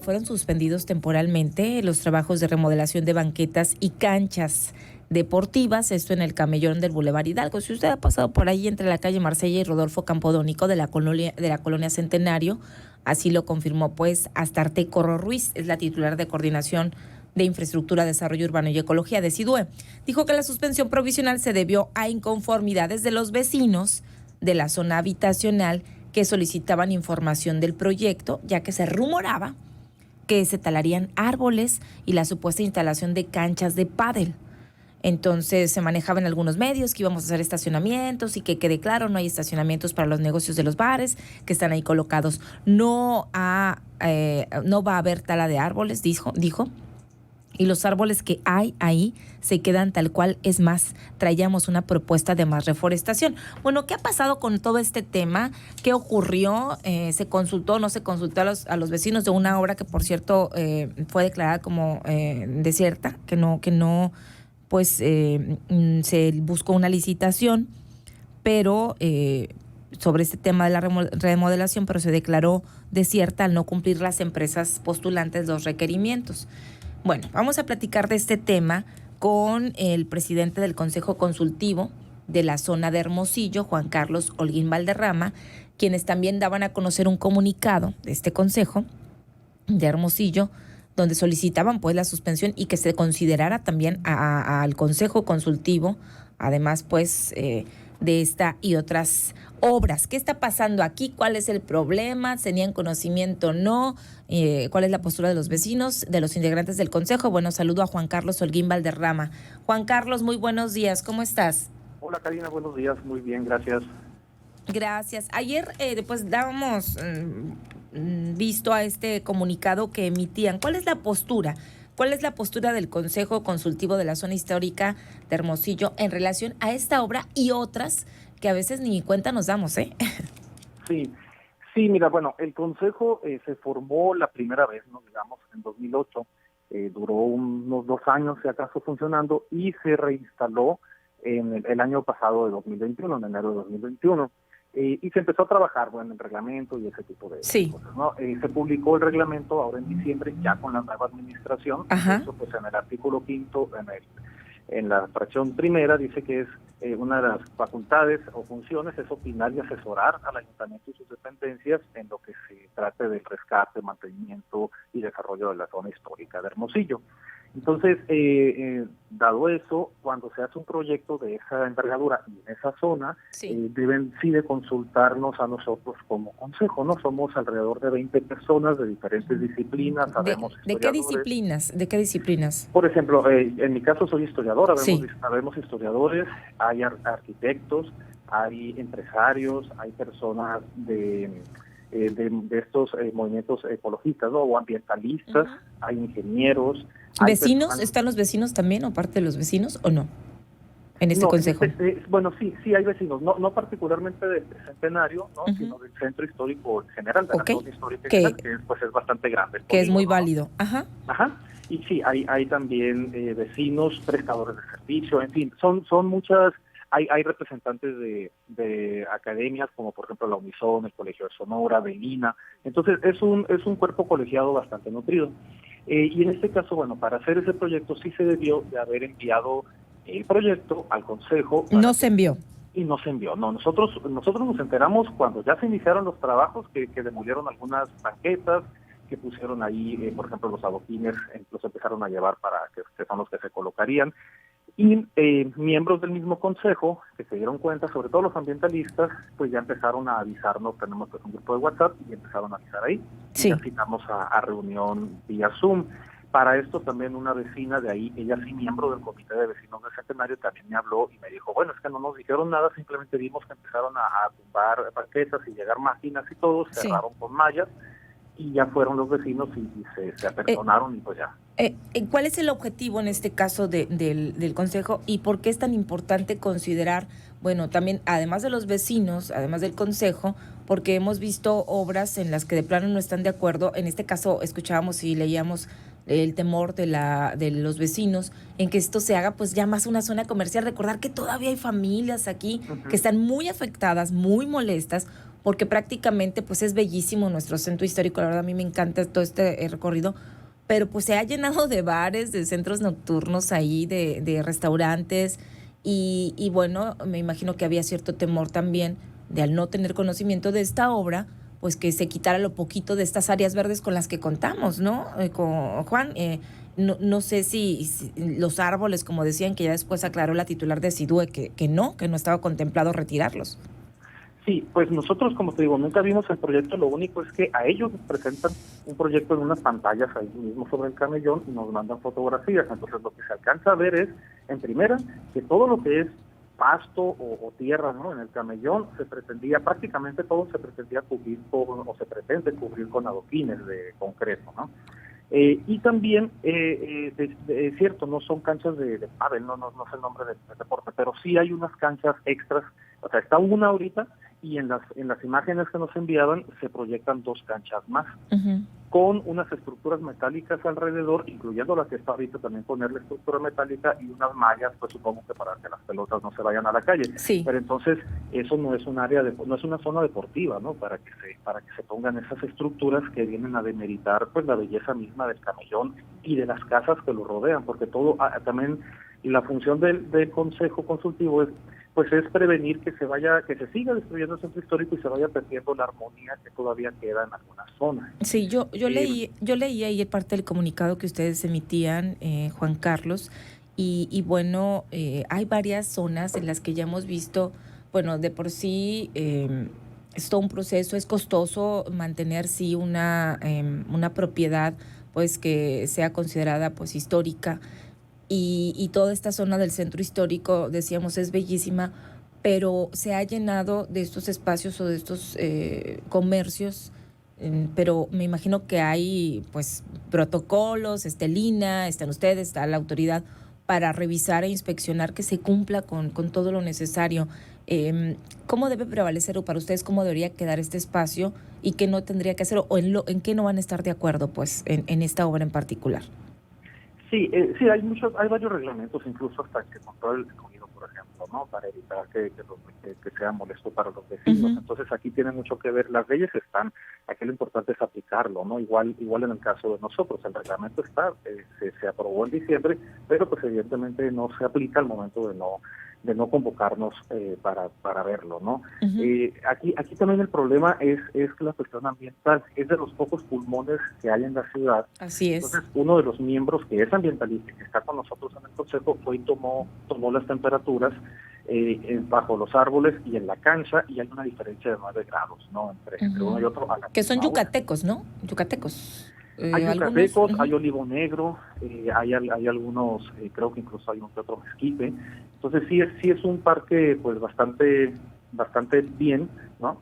Fueron suspendidos temporalmente los trabajos de remodelación de banquetas y canchas deportivas, esto en el camellón del Boulevard Hidalgo. Si usted ha pasado por ahí entre la calle Marsella y Rodolfo Campodónico de la colonia Centenario, así lo confirmó pues Astarte Corro Ruiz, es la titular de Coordinación de Infraestructura, Desarrollo Urbano y Ecología de SIDUE. Dijo que la suspensión provisional se debió a inconformidades de los vecinos de la zona habitacional que solicitaban información del proyecto, ya que se rumoraba que se talarían árboles y la supuesta instalación de canchas de pádel. Entonces se manejaba en algunos medios que íbamos a hacer estacionamientos y que quede claro, no hay estacionamientos para los negocios de los bares que están ahí colocados. No va a haber tala de árboles, dijo. Y los árboles que hay ahí se quedan tal cual. Es más, traíamos una propuesta de más reforestación. Bueno, ¿qué ha pasado con todo este tema? ¿Qué ocurrió? ¿Se consultó, no se consultó a los vecinos de una obra que, por cierto, fue declarada como desierta, que no, pues se buscó una licitación, pero sobre este tema de la remodelación, pero se declaró desierta al no cumplir las empresas postulantes los requerimientos? Bueno, vamos a platicar de este tema con el presidente del Consejo Consultivo de la zona de Hermosillo, Juan Carlos Holguín Valderrama, quienes también daban a conocer un comunicado de este Consejo de Hermosillo, donde solicitaban pues la suspensión y que se considerara también al Consejo Consultivo, además pues de esta y otras obras. ¿Qué está pasando aquí? ¿Cuál es el problema? ¿Tenían conocimiento o no? ¿Cuál es la postura de los vecinos, de los integrantes del Consejo? Bueno, saludo a Juan Carlos Holguín Valderrama. Juan Carlos, muy buenos días, ¿cómo estás? Hola Karina, buenos días, muy bien, gracias. Gracias. Ayer pues dábamos visto a este comunicado que emitían. ¿Cuál es la postura? ¿Cuál es la postura del Consejo Consultivo de la Zona Histórica de Hermosillo en relación a esta obra y otras que a veces ni cuenta nos damos, eh? Sí, mira, bueno, el Consejo se formó la primera vez, ¿no? Digamos, en 2008, duró unos 2 años, si acaso, funcionando, y se reinstaló en el año pasado de 2021, en enero de 2021. Y se empezó a trabajar, bueno, en reglamento y ese tipo de cosas, ¿no? Se publicó el reglamento ahora en diciembre, ya con la nueva administración. Ajá. Eso, pues, en el artículo 5, en la fracción primera, dice que es una de las facultades o funciones es opinar y asesorar al ayuntamiento y sus dependencias en lo que se trate del rescate, mantenimiento y desarrollo de la zona histórica de Hermosillo. Entonces, dado eso, cuando se hace un proyecto de esa envergadura y en esa zona, deben de consultarnos a nosotros como consejo, ¿no? Somos alrededor de 20 personas de diferentes disciplinas, sabemos ¿De qué disciplinas? ¿De qué disciplinas? Por ejemplo, en mi caso soy historiador, sabemos historiadores, hay arquitectos, hay empresarios, hay personas de estos movimientos ecologistas, ¿no? O ambientalistas, hay ingenieros. ¿Vecinos? ¿Están los vecinos también o parte de los vecinos o no? En este consejo. Bueno, sí hay vecinos, no particularmente del Centenario, ¿no? Sino del centro histórico en general, de la zona histórica en general, que pues es bastante grande. Que es muy válido. Ajá. Y sí, hay también vecinos, prestadores de servicio, en fin, son muchas. Hay representantes de academias, como por ejemplo la Unison, el Colegio de Sonora, de Lina. Entonces es un cuerpo colegiado bastante nutrido. Y en este caso, bueno, para hacer ese proyecto sí se debió de haber enviado el proyecto al Consejo. No se envió. Y no se envió. No, nosotros nos enteramos cuando ya se iniciaron los trabajos, que demolieron algunas banquetas, que pusieron ahí, por ejemplo, los adoquines, los empezaron a llevar para que son los que se colocarían. Y miembros del mismo consejo que se dieron cuenta, sobre todo los ambientalistas, pues ya empezaron a avisarnos. Tenemos pues un grupo de WhatsApp y empezaron a avisar ahí. Sí. Y ya citamos a reunión vía Zoom. Para esto también una vecina de ahí, ella sí miembro del comité de vecinos del Centenario, también me habló y me dijo, bueno, es que no nos dijeron nada, simplemente vimos que empezaron a tumbar banquetas y llegar máquinas y todo, cerraron con mallas. Y ya fueron los vecinos y se apersonaron y pues ya. ¿Cuál es el objetivo en este caso del Consejo y por qué es tan importante considerar, bueno, también además de los vecinos, además del Consejo, porque hemos visto obras en las que de plano no están de acuerdo? En este caso escuchábamos y leíamos el temor de los vecinos en que esto se haga pues ya más una zona comercial. Recordar que todavía hay familias aquí que están muy afectadas, muy molestas porque prácticamente pues es bellísimo nuestro centro histórico, la verdad a mí me encanta todo este recorrido, pero pues se ha llenado de bares, de centros nocturnos ahí, de restaurantes, y bueno, me imagino que había cierto temor también de al no tener conocimiento de esta obra, pues que se quitara lo poquito de estas áreas verdes con las que contamos, ¿no? Con Juan, no sé si los árboles, como decían, que ya después aclaró la titular de SIDUE, que no estaba contemplado retirarlos. Sí, pues nosotros, como te digo, nunca vimos el proyecto, lo único es que a ellos les presentan un proyecto en unas pantallas ahí mismo sobre el camellón y nos mandan fotografías. Entonces lo que se alcanza a ver es, en primera, que todo lo que es pasto o tierra, ¿no?, en el camellón se pretendía, prácticamente todo se pretendía cubrir o se pretende cubrir con adoquines de concreto, ¿no? Y también, es cierto, no son canchas de pádel, no sé el nombre del deporte, pero sí hay unas canchas extras, o sea, está una ahorita y en las imágenes que nos enviaban se proyectan 2 canchas más, con unas estructuras metálicas alrededor, incluyendo la que está ahorita, también poner la estructura metálica y unas mallas, pues supongo que para que las pelotas no se vayan a la calle. Sí. Pero entonces eso no es un área no es una zona deportiva, ¿no? Para que se pongan esas estructuras que vienen a demeritar pues la belleza misma del camellón y de las casas que lo rodean, porque todo también la función del Consejo Consultivo es prevenir que se siga destruyendo el centro histórico y se vaya perdiendo la armonía que todavía queda en algunas zonas. Sí, yo leí ahí parte del comunicado que ustedes emitían, Juan Carlos, y bueno, hay varias zonas en las que ya hemos visto, bueno, de por sí es todo un proceso, es costoso mantener sí una propiedad pues que sea considerada pues histórica. Y toda esta zona del centro histórico, decíamos, es bellísima, pero se ha llenado de estos espacios o de estos comercios, pero me imagino que hay pues protocolos, Lina, están ustedes, está la autoridad para revisar e inspeccionar que se cumpla con todo lo necesario. ¿Cómo debe prevalecer o para ustedes cómo debería quedar este espacio y qué no tendría que hacer o en qué no van a estar de acuerdo pues en esta obra en particular? Sí, hay varios reglamentos, incluso hasta que controla el sonido, por ejemplo, ¿no? Para evitar que sea molesto para los vecinos. Uh-huh. Entonces aquí tiene mucho que ver, las leyes están, aquí lo importante es aplicarlo, ¿no? Igual en el caso de nosotros, el reglamento está, se aprobó en diciembre, pero pues evidentemente no se aplica al momento de no convocarnos para verlo, ¿no? Uh-huh. Aquí también el problema es la cuestión ambiental, es de los pocos pulmones que hay en la ciudad. Así es. Entonces, uno de los miembros que es ambientalista y que está con nosotros en el consejo fue y tomó las temperaturas bajo los árboles y en la cancha, y hay una diferencia de 9 grados, ¿no? Entre uno y otro. Que son yucatecos, ¿no? Yucatecos. Hay yucatecos, hay olivo negro, hay algunos, creo que incluso hay un que otro mezquite. Entonces sí es un parque pues bastante bien, ¿no?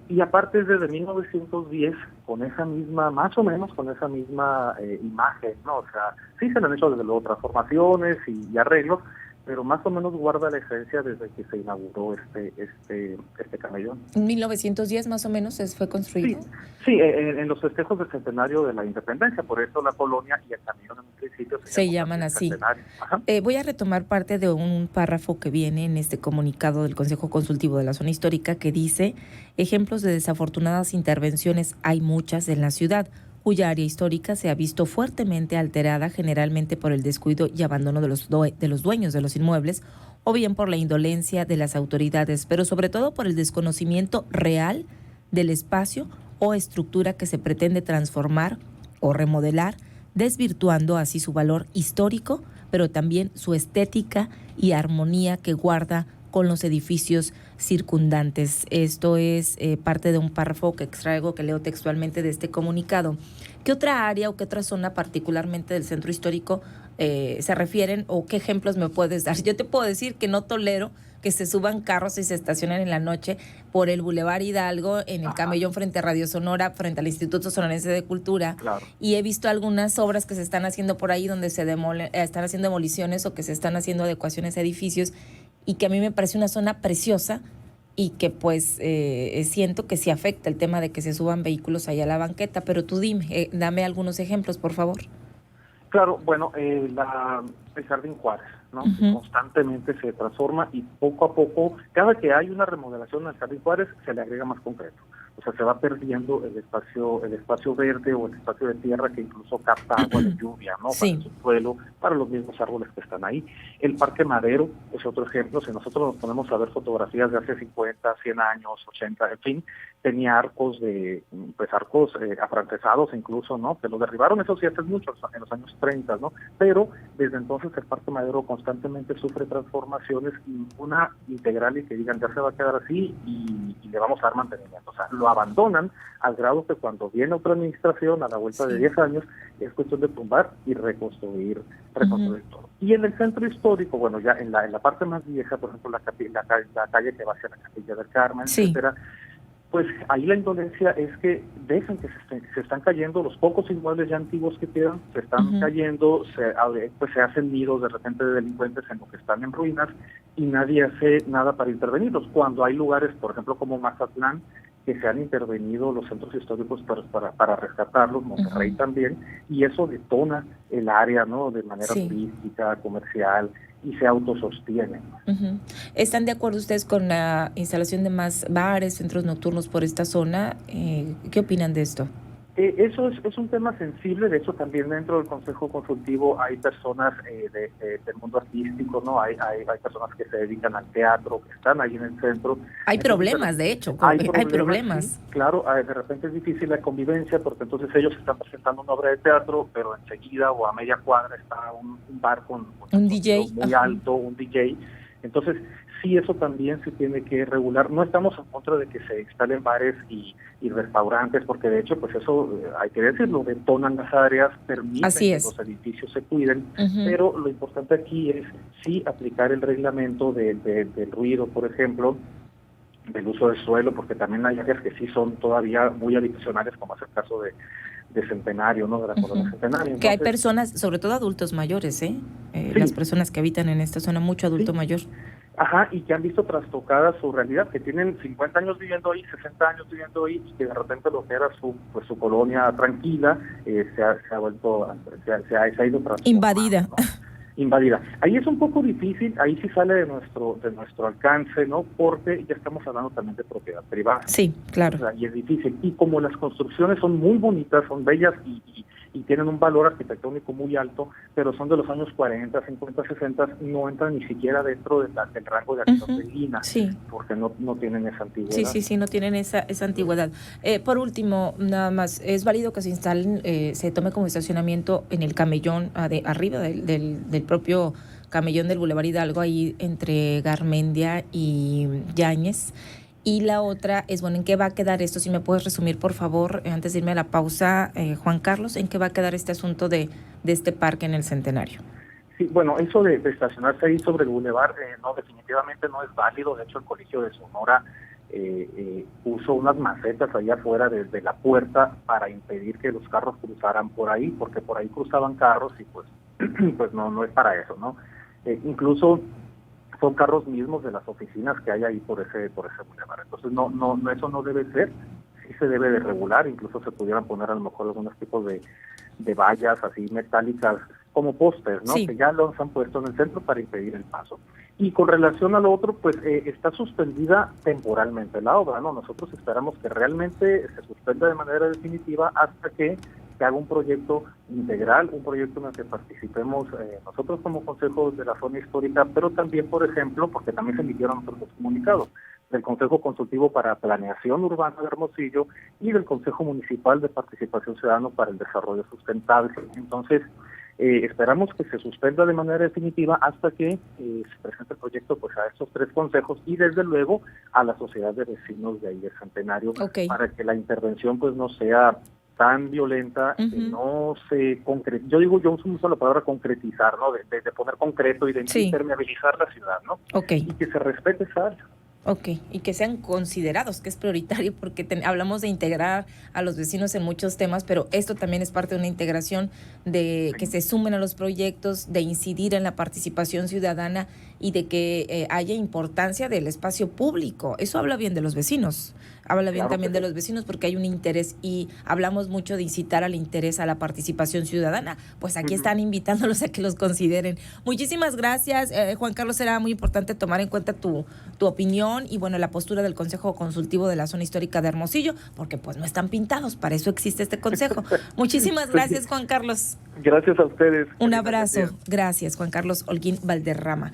Y aparte desde 1910, con esa misma, más o menos con esa misma imagen, ¿no? O sea, sí se le han hecho desde luego transformaciones y arreglos, pero más o menos guarda la esencia desde que se inauguró este camellón. ¿En 1910 más o menos fue construido? Sí, en los festejos del centenario de la independencia, por eso la colonia y el camellón en un principio se llaman así. Voy a retomar parte de un párrafo que viene en este comunicado del Consejo Consultivo de la Zona Histórica que dice: ejemplos de desafortunadas intervenciones hay muchas en la ciudad, cuya área histórica se ha visto fuertemente alterada generalmente por el descuido y abandono de los dueños de los inmuebles o bien por la indolencia de las autoridades, pero sobre todo por el desconocimiento real del espacio o estructura que se pretende transformar o remodelar, desvirtuando así su valor histórico, pero también su estética y armonía que guarda con los edificios circundantes. Esto es parte de un párrafo que extraigo, que leo textualmente de este comunicado. ¿Qué otra área o qué otra zona particularmente del centro histórico se refieren o qué ejemplos me puedes dar? Yo te puedo decir que no tolero que se suban carros y se estacionen en la noche por el Boulevard Hidalgo, en el camellón frente a Radio Sonora, frente al Instituto Sonorense de Cultura. Claro. Y he visto algunas obras que se están haciendo por ahí donde se están haciendo demoliciones o que se están haciendo adecuaciones a edificios, y que a mí me parece una zona preciosa y que pues siento que sí afecta el tema de que se suban vehículos allá a la banqueta. Pero tú dime, dame algunos ejemplos, por favor. Claro, bueno, el Jardín Juárez, ¿no? Que constantemente se transforma y poco a poco, cada que hay una remodelación al Jardín Juárez, se le agrega más concreto. O sea, se va perdiendo el espacio verde o el espacio de tierra que incluso capta agua de lluvia, ¿no? Para el subsuelo, para los mismos árboles que están ahí. El Parque Madero es otro ejemplo. Si nosotros nos ponemos a ver fotografías de hace 50, 100 años, 80, en fin, tenía arcos afrancesados incluso, ¿no? Que lo derribaron, eso sí, hace mucho, en los años 30, ¿no? Pero desde entonces el Parque Madero constantemente sufre transformaciones, y una integral y que digan, ya se va a quedar así y le vamos a dar mantenimiento. O sea, lo abandonan al grado que cuando viene otra administración a la vuelta de 10 años, es cuestión de tumbar y reconstruir todo. Y en el centro histórico, bueno, ya en la parte más vieja, por ejemplo, la calle que va hacia la Capilla del Carmen, etcétera, pues ahí la indolencia es que dejan que se están cayendo los pocos inmuebles ya antiguos que quedan, se están cayendo, se hacen nidos de repente de delincuentes en lo que están en ruinas y nadie hace nada para intervenirlos. Cuando hay lugares, por ejemplo, como Mazatlán, que se han intervenido los centros históricos para rescatarlos, Monterrey también, y eso detona el área, ¿no? De manera turística, comercial, y se autosostienen. ¿Están de acuerdo ustedes con la instalación de más bares, centros nocturnos por esta zona? ¿Qué opinan de esto? Eso es un tema sensible. De hecho, también dentro del Consejo Consultivo hay personas del mundo artístico, ¿no? Hay personas que se dedican al teatro, que están ahí en el centro. Hay problemas, de hecho, hay problemas. Sí, claro, de repente es difícil la convivencia, porque entonces ellos están presentando una obra de teatro, pero enseguida o a media cuadra está un bar con un DJ muy alto, un DJ. Entonces, sí, eso también se tiene que regular. No estamos en contra de que se instalen bares y restaurantes, porque de hecho, pues eso, hay que decirlo, detonan las áreas, permiten que los edificios se cuiden, pero lo importante aquí es sí aplicar el reglamento del ruido, por ejemplo, del uso del suelo, porque también hay áreas que sí son todavía muy adicionales, como es el caso de Centenario, ¿no? De la colonia Centenario. Entonces, que hay personas, sobre todo adultos mayores, sí. Las personas que habitan en esta zona, mucho adulto mayor. Ajá, y que han visto trastocada su realidad, que tienen 50 años viviendo ahí, 60 años viviendo ahí, y que de repente lo que era su colonia tranquila, se ha vuelto, se ha ido trastocada, invadida. ¿no? Invadida. Ahí es un poco difícil, ahí sí sale de nuestro alcance, ¿no? Porque ya estamos hablando también de propiedad privada. Sí, claro. O sea, y es difícil. Y como las construcciones son muy bonitas, son bellas y tienen un valor arquitectónico muy alto, pero son de los años 40, 50, 60, no entran ni siquiera dentro del rango de acción de Lina, porque no tienen esa antigüedad. Sí, no tienen esa antigüedad. Por último, nada más, ¿es válido que se instalen, se tome como estacionamiento en el camellón arriba del propio camellón del Boulevard Hidalgo, ahí entre Garmendia y Yáñez? Y la otra es, bueno, ¿en qué va a quedar esto? Si me puedes resumir, por favor, antes de irme a la pausa, Juan Carlos, ¿en qué va a quedar este asunto de este parque en el Centenario? Sí, bueno, eso de estacionarse ahí sobre el bulevar, no, definitivamente no es válido. De hecho, el Colegio de Sonora puso unas macetas allá afuera desde la puerta para impedir que los carros cruzaran por ahí, porque por ahí cruzaban carros y pues no es para eso, ¿no? Incluso son carros mismos de las oficinas que hay ahí por ese bulevar. Entonces no eso no debe ser, sí se debe de regular. Incluso se pudieran poner a lo mejor algunos tipos de vallas así metálicas como postes, ¿no? Que ya los han puesto en el centro para impedir el paso. Y con relación al otro, pues está suspendida temporalmente la obra, ¿no? Nosotros esperamos que realmente se suspenda de manera definitiva hasta que se haga un proyecto integral, un proyecto en el que participemos nosotros como Consejo de la Zona Histórica, pero también, por ejemplo, porque también se emitieron otros comunicados, del Consejo Consultivo para Planeación Urbana de Hermosillo y del Consejo Municipal de Participación Ciudadana para el Desarrollo Sustentable. Entonces, esperamos que se suspenda de manera definitiva hasta que se presente el proyecto pues a estos tres consejos y desde luego a la sociedad de vecinos de ahí de Centenario, para que la intervención pues no sea tan violenta, que no se concrete. Yo uso la palabra concretizar, ¿no? De poner concreto y de impermeabilizar la ciudad, ¿no? Y que se respete esa área. Y que sean considerados, que es prioritario, porque hablamos de integrar a los vecinos en muchos temas, pero esto también es parte de una integración, de que se sumen a los proyectos, de incidir en la participación ciudadana y de que haya importancia del espacio público. Eso habla bien de los vecinos. habla bien Claro también que de sí. los vecinos porque hay un interés y hablamos mucho de incitar al interés a la participación ciudadana. Pues aquí Ujú. están invitándolos a que los consideren. Muchísimas gracias, Juan Carlos. Será muy importante tomar en cuenta tu opinión y bueno, la postura del Consejo Consultivo de la Zona Histórica de Hermosillo, porque pues no están pintados, para eso existe este consejo. Muchísimas gracias, Juan Carlos. Gracias a ustedes. Un Karina, buen día. abrazo. Gracias, Juan Carlos Holguín Valderrama.